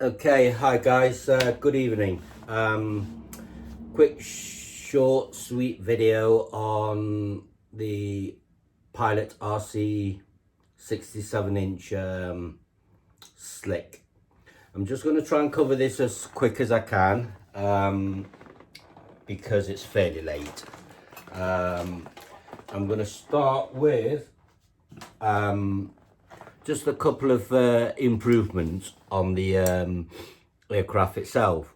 Okay, hi guys, good evening. Quick, short, sweet video on the Pilot RC 67-inch slick. I'm just going to try and cover this as quick as I can because it's fairly late. I'm going to start with just a couple of improvements on the aircraft itself.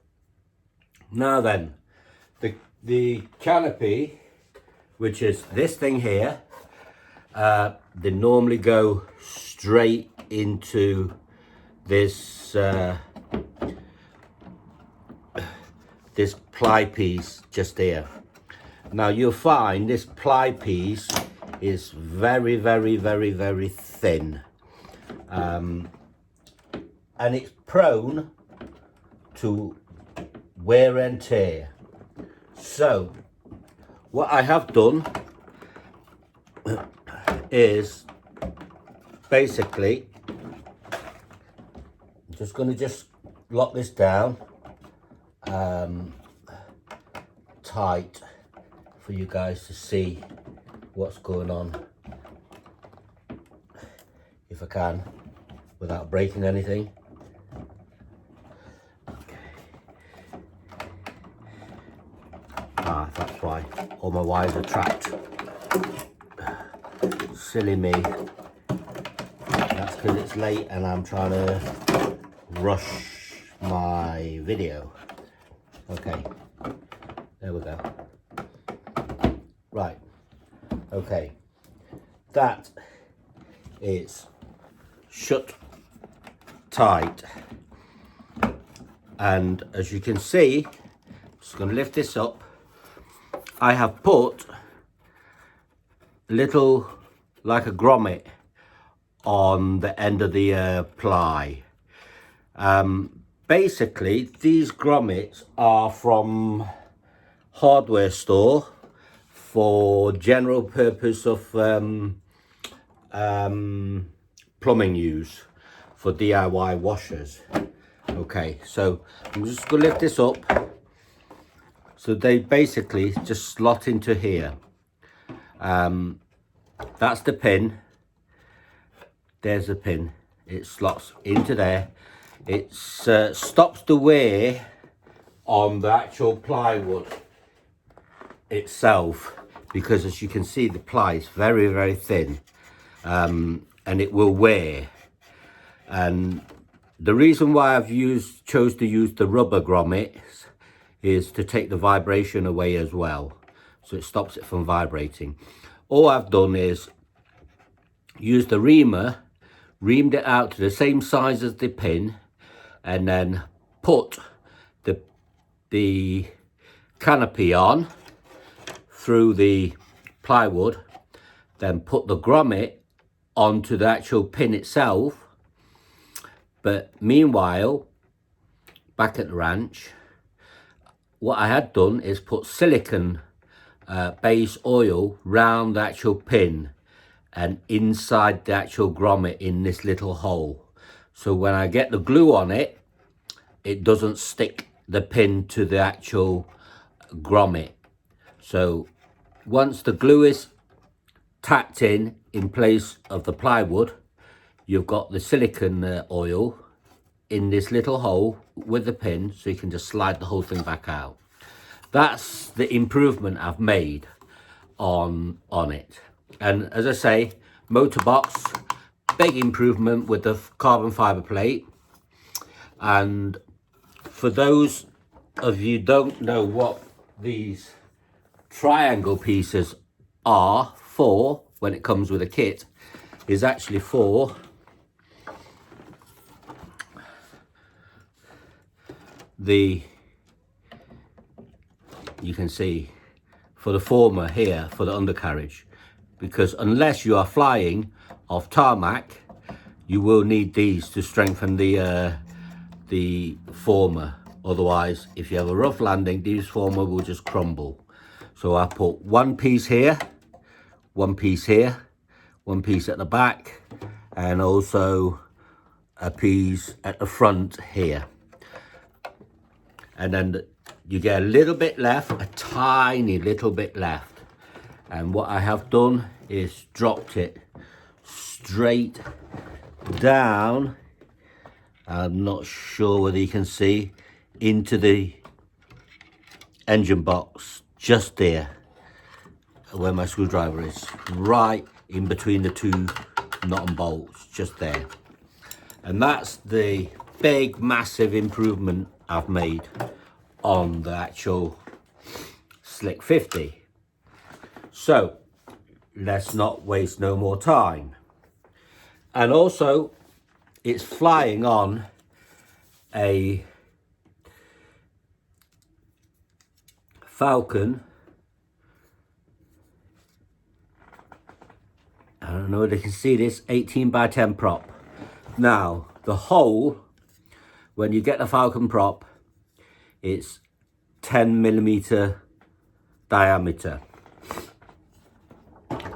Now then, the canopy, which is this thing here, they normally go straight into this this ply piece just here. Now you'll find this ply piece is very thin. And it's prone to wear and tear. So what I have done is basically I'm just going to lock this down tight for you guys to see what's going on, if I can, without breaking anything. Okay. That's why all my wires are trapped. Silly me. That's because it's late and I'm trying to rush my video. Okay, there we go. Right, okay, that is shut tight, and as you can see, I'm just going to lift this up. I have put a little, like a grommet, on the end of the ply. Basically these grommets are from hardware store for general purpose of plumbing use for DIY washers. Okay, so I'm just going to lift this up. So they basically just slot into here. That's the pin. There's the pin. It slots into there. It stops the wear on the actual plywood itself, because as you can see, the ply is very thin, and it will wear. And the reason why I've chose to use the rubber grommets is to take the vibration away as well, so it stops it from vibrating. All I've done is use the reamed it out to the same size as the pin, and then put the canopy on through the plywood, then put the grommet onto the actual pin itself. But meanwhile, back at the ranch, what I had done is put silicone base oil round the actual pin and inside the actual grommet in this little hole. So when I get the glue on it, it doesn't stick the pin to the actual grommet. So once the glue is tacked in place of the plywood, you've got the silicone oil in this little hole with the pin, so you can just slide the whole thing back out. That's the improvement I've made on it. And as I say, motor box, big improvement with the carbon fiber plate. And for those of you who don't know what these triangle pieces are for, when it comes with a kit, is actually for you can see, for the former here, for the undercarriage, because unless you are flying off tarmac, you will need these to strengthen the former. Otherwise, if you have a rough landing, these former will just crumble. So I put one piece here, one piece here, one piece at the back, and also a piece at the front here. and then you get a little bit left, a tiny little bit left. And what I have done is dropped it straight down, I'm not sure whether you can see, into the engine box, just there where my screwdriver is, right in between the two nut and bolts, just there. And that's the big massive improvement I've made on the actual Slick 50. So let's not waste no more time. And also it's flying on a Falcon, I don't know if you can see this, 18 by 10 prop. Now the hole, when you get the Falcon prop, it's 10mm diameter.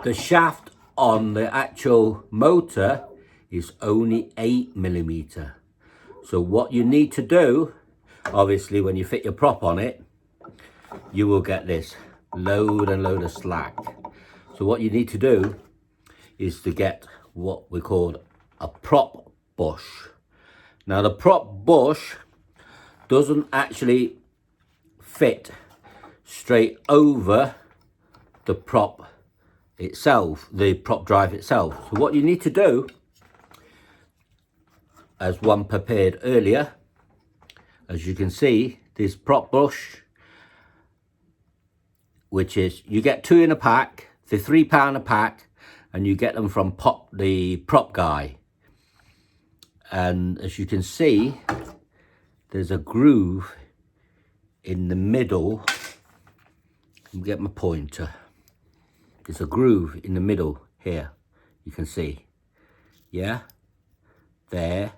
The shaft on the actual motor is only 8mm. So what you need to do, obviously when you fit your prop on it, you will get this load and load of slack. So what you need to do is to get what we call a prop bush. Now the prop bush doesn't actually fit straight over the prop itself, the prop drive itself. So what you need to do, as one prepared earlier, as you can see, this prop bush, which is, you get 2 in a pack, they're £3 a pack, and you get them from the prop guy. And as you can see, there's a groove in the middle. Let me get my pointer. There's a groove in the middle here, you can see. Yeah, there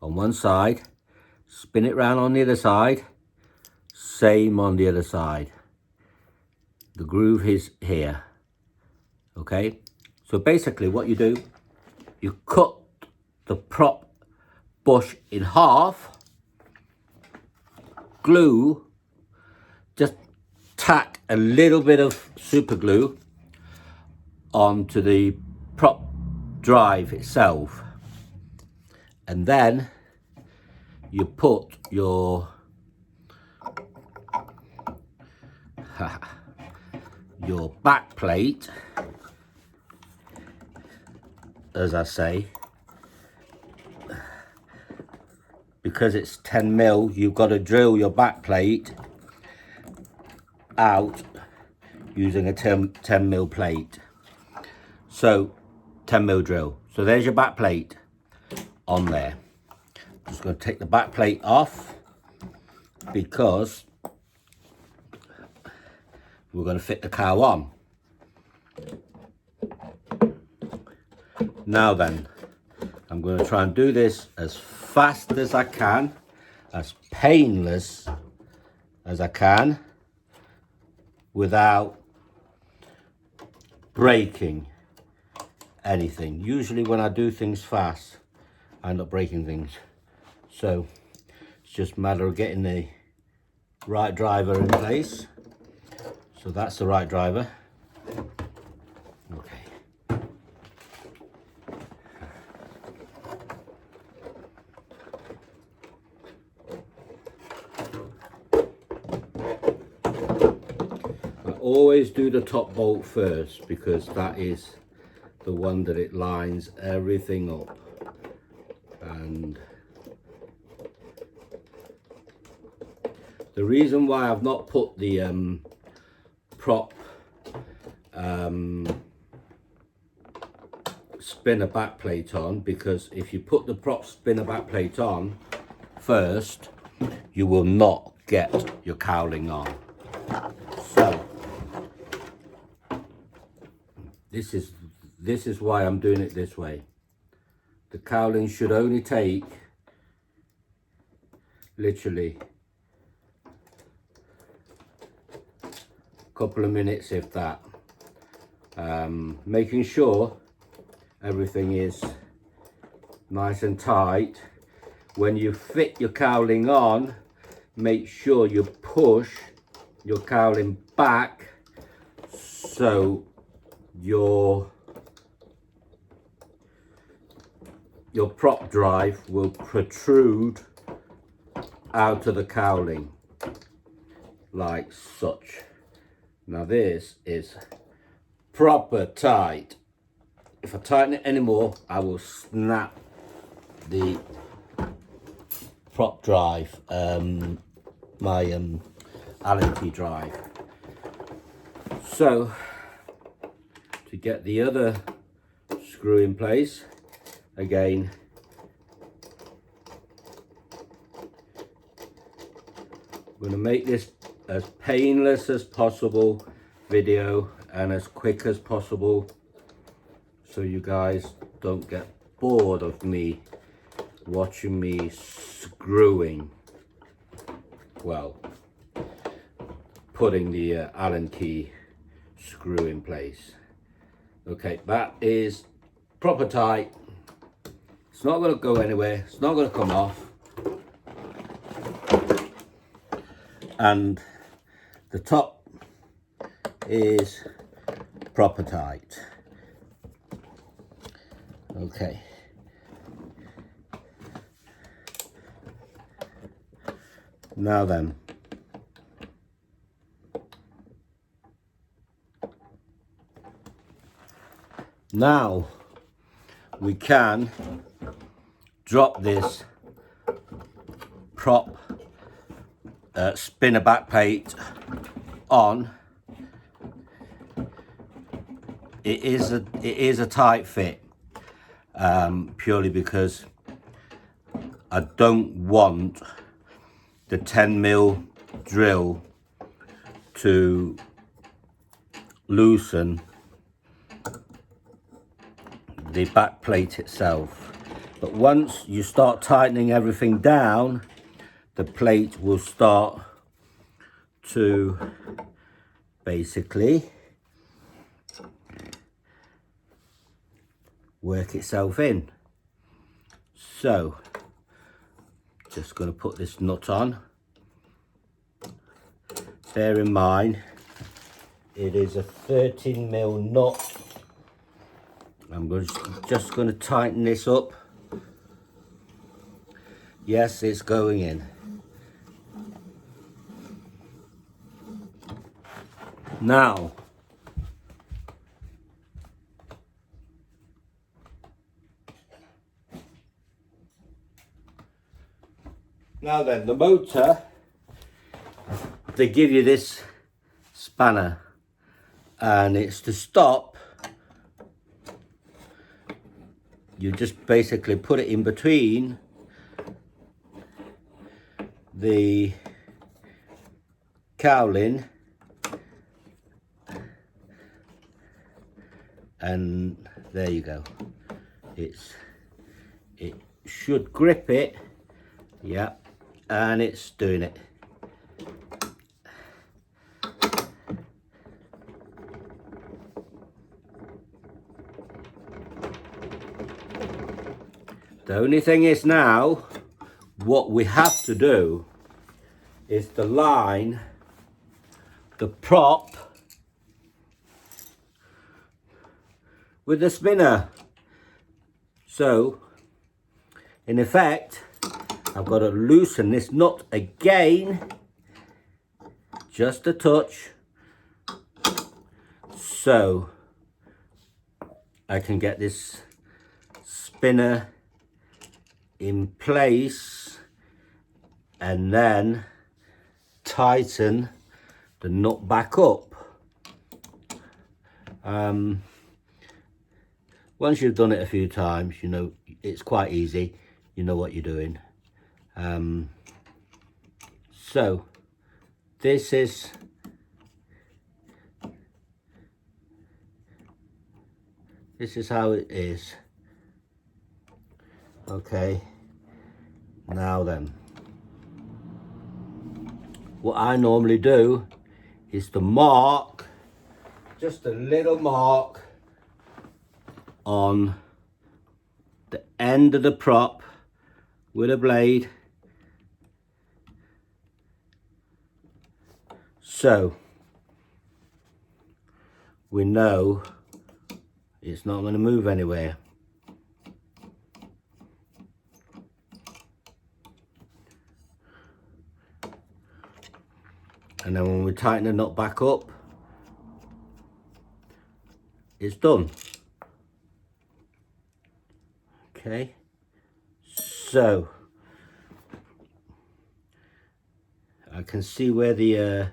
on one side, spin it round on the other side, same on the other side. The groove is here. Okay, so basically what you do, you cut the prop bush in half, glue, just tack a little bit of super glue onto the prop drive itself, and then you put your your back plate, as I say, because it's 10mm, you've got to drill your back plate out using a 10mm plate. So 10mm drill. So there's your back plate on there. I'm just going to take the back plate off because we're going to fit the cow on. Now then, I'm going to try and do this as fast as I can, as painless as I can, without breaking anything. Usually when I do things fast, I end up breaking things. So it's just a matter of getting the right driver in place. So that's the right driver. Okay. I always do the top bolt first because that is the one that it lines everything up. And the reason why I've not put the prop spinner back plate on, because if you put the prop spinner back plate on first, you will not get your cowling on. So this is why I'm doing it this way. The cowling should only take literally a couple of minutes, if that. Making sure everything is nice and tight. When you fit your cowling on, make sure you push your cowling back so your prop drive will protrude out of the cowling like such. Now this is proper tight. If I tighten it anymore, I will snap the prop drive, my Allen key drive. So to get the other screw in place, again, I'm going to make this as painless as possible video and as quick as possible, so you guys don't get bored of me watching me screwing, well, putting the Allen key screw in place. Okay, that is proper tight. It's not going to go anywhere, it's not going to come off, and the top is proper tight. Okay, now then, now we can drop this prop spinner back plate on. It is a tight fit, purely because I don't want the 10mm drill to loosen the back plate itself. But once you start tightening everything down, the plate will start to basically work itself in. So just going to put this nut on. Bear in mind it is a 13mm nut. I'm just going to tighten this up. Yes, it's going in. Now then, the motor, they give you this spanner and it's to stop. You just basically put it in between the cowling and there you go. It should grip it, yeah, and it's doing it. The only thing is now, what we have to do is to line the prop with the spinner. So, in effect, I've got to loosen this nut again, just a touch, so I can get this spinner in place and then tighten the nut back up. Once you've done it a few times, you know it's quite easy, you know what you're doing. So this is how it is. Okay, now then, what I normally do is to mark, just a little mark on the end of the prop with a blade, So we know it's not going to move anywhere. And then when we tighten the nut back up, it's done. Okay, so I can see where the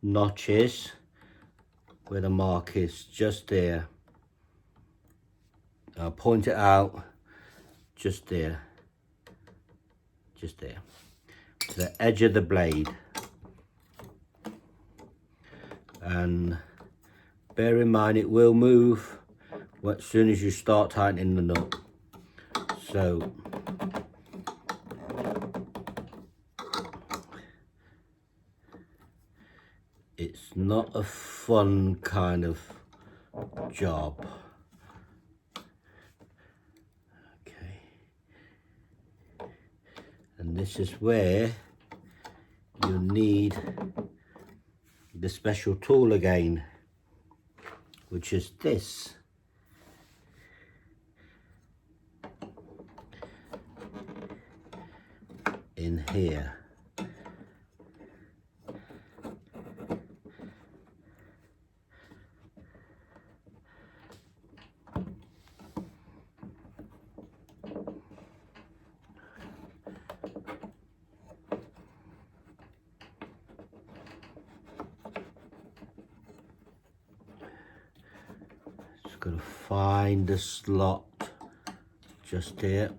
notch is, where the mark is, just there. I'll point it out, just there, to the edge of the blade. And bear in mind it will move as soon as you start tightening the nut. So it's not a fun kind of job. Okay. And this is where you need the special tool again, which is this. In here. Just gotta find the slot just here.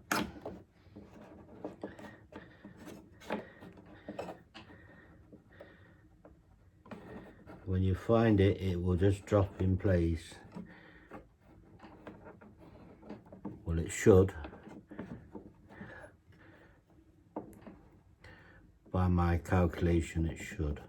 When you find it, it will just drop in place. Well, it should. By my calculation, it should.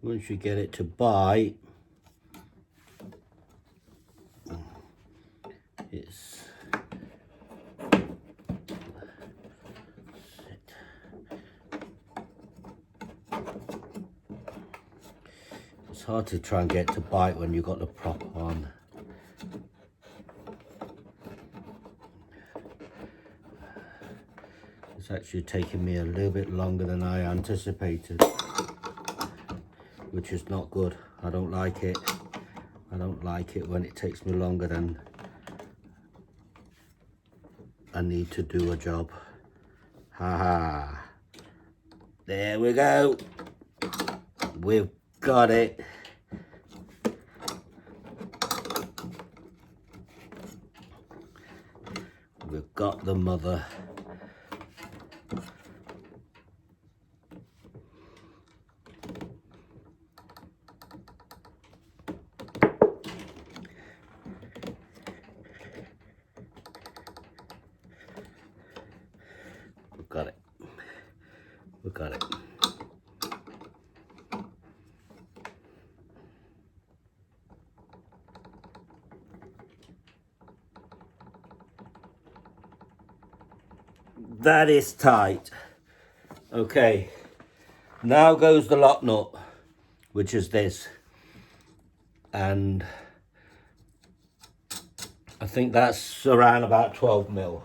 Once you get it to bite, it's hard to try and get to bite when you've got the prop on. It's actually taking me a little bit longer than I anticipated, which is not good. I don't like it. I don't like it when it takes me longer than I need to do a job. Haha. There we go. We've got it. We've got the mother. We've got it. We've got it. That is tight. Okay, now goes the lock nut, which is this, and I think that's around about 12 mil.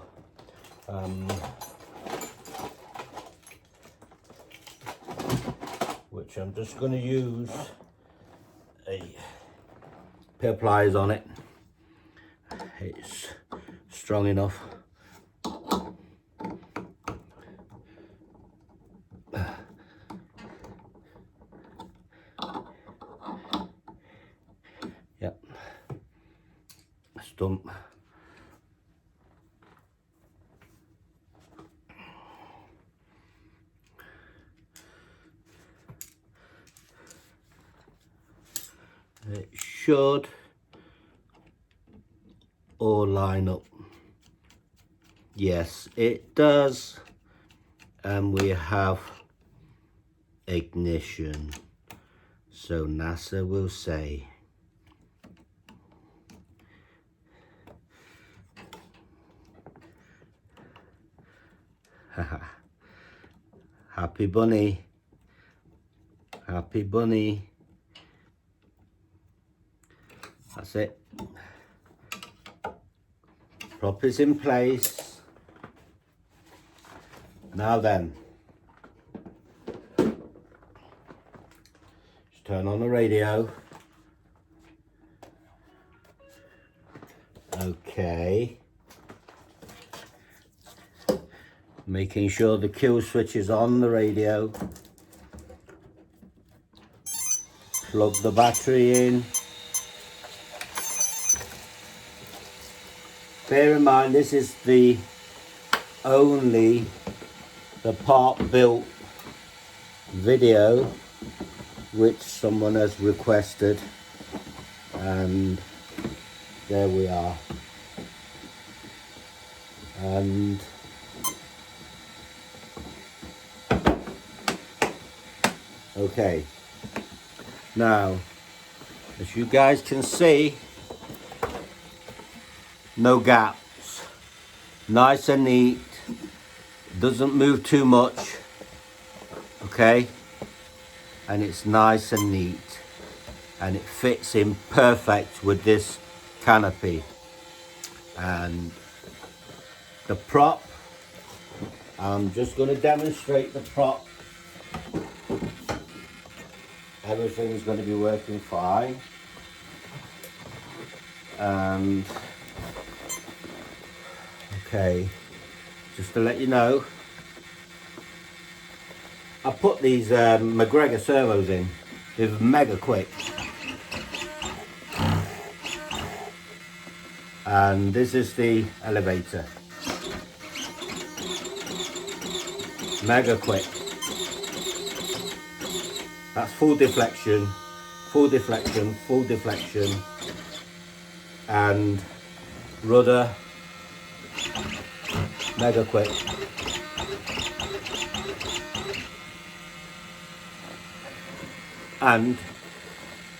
Which I'm just going to use a pair of pliers on it. It's strong enough. Yep, stump. It should all line up. Yes, it does. And we have ignition. So NASA will say. Happy bunny. Happy bunny. That's it. Prop is in place. Now then, just turn on the radio. Okay. Making sure the kill switch is on the radio. Plug the battery in. Bear in mind, this is the part built video which someone has requested, and there we are. And okay, now as you guys can see, no gaps, nice and neat, doesn't move too much, okay, and it's nice and neat, and it fits in perfect with this canopy. And the prop, I'm just going to demonstrate the prop. Everything's going to be working fine, and okay, just to let you know, I put these McGregor servos in. They're mega quick, and this is the elevator. Mega quick. That's full deflection, full deflection, full deflection, and rudder. Mega quick. And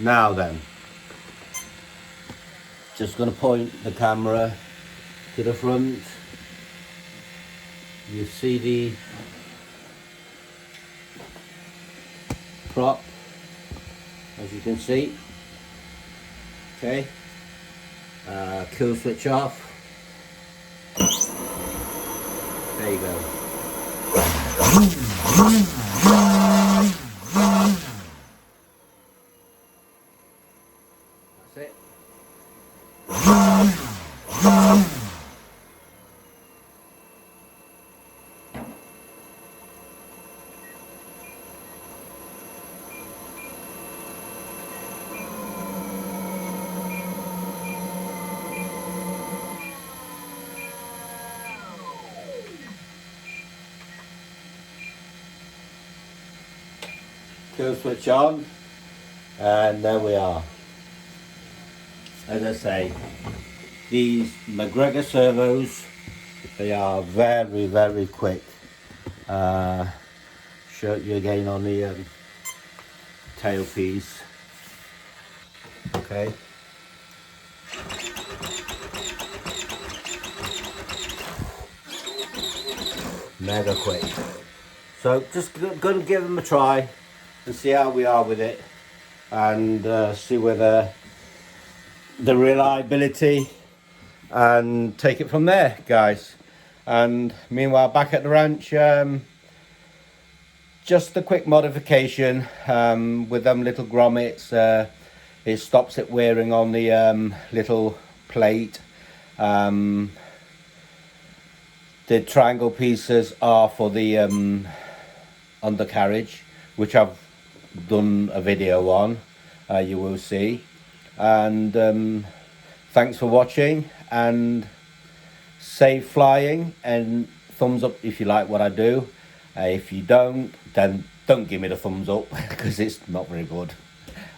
now then, just going to point the camera to the front. You see the prop, as you can see. Okay, kill switch off. There you go. That's it. Kill switch on, and there we are. As I say, these McGregor servos, they are very, very quick. Show you again on the tailpiece. Okay. Mega quick. So just going to give them a try and see how we are with it, and see whether the reliability, and take it from there, guys. And meanwhile, back at the ranch, just a quick modification with them little grommets. It stops it wearing on the little plate. The triangle pieces are for the undercarriage, which I've done a video on, you will see. And thanks for watching, and safe flying, and thumbs up if you like what I do. If you don't, then don't give me the thumbs up because it's not very good.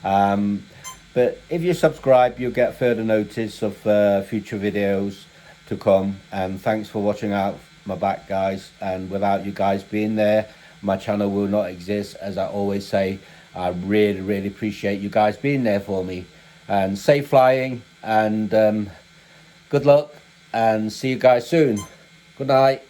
But if you subscribe, you'll get further notice of future videos to come. And thanks for watching out my back, guys. And without you guys being there, my channel will not exist. As I always say, I really appreciate you guys being there for me. And safe flying, and good luck, and see you guys soon. Good night.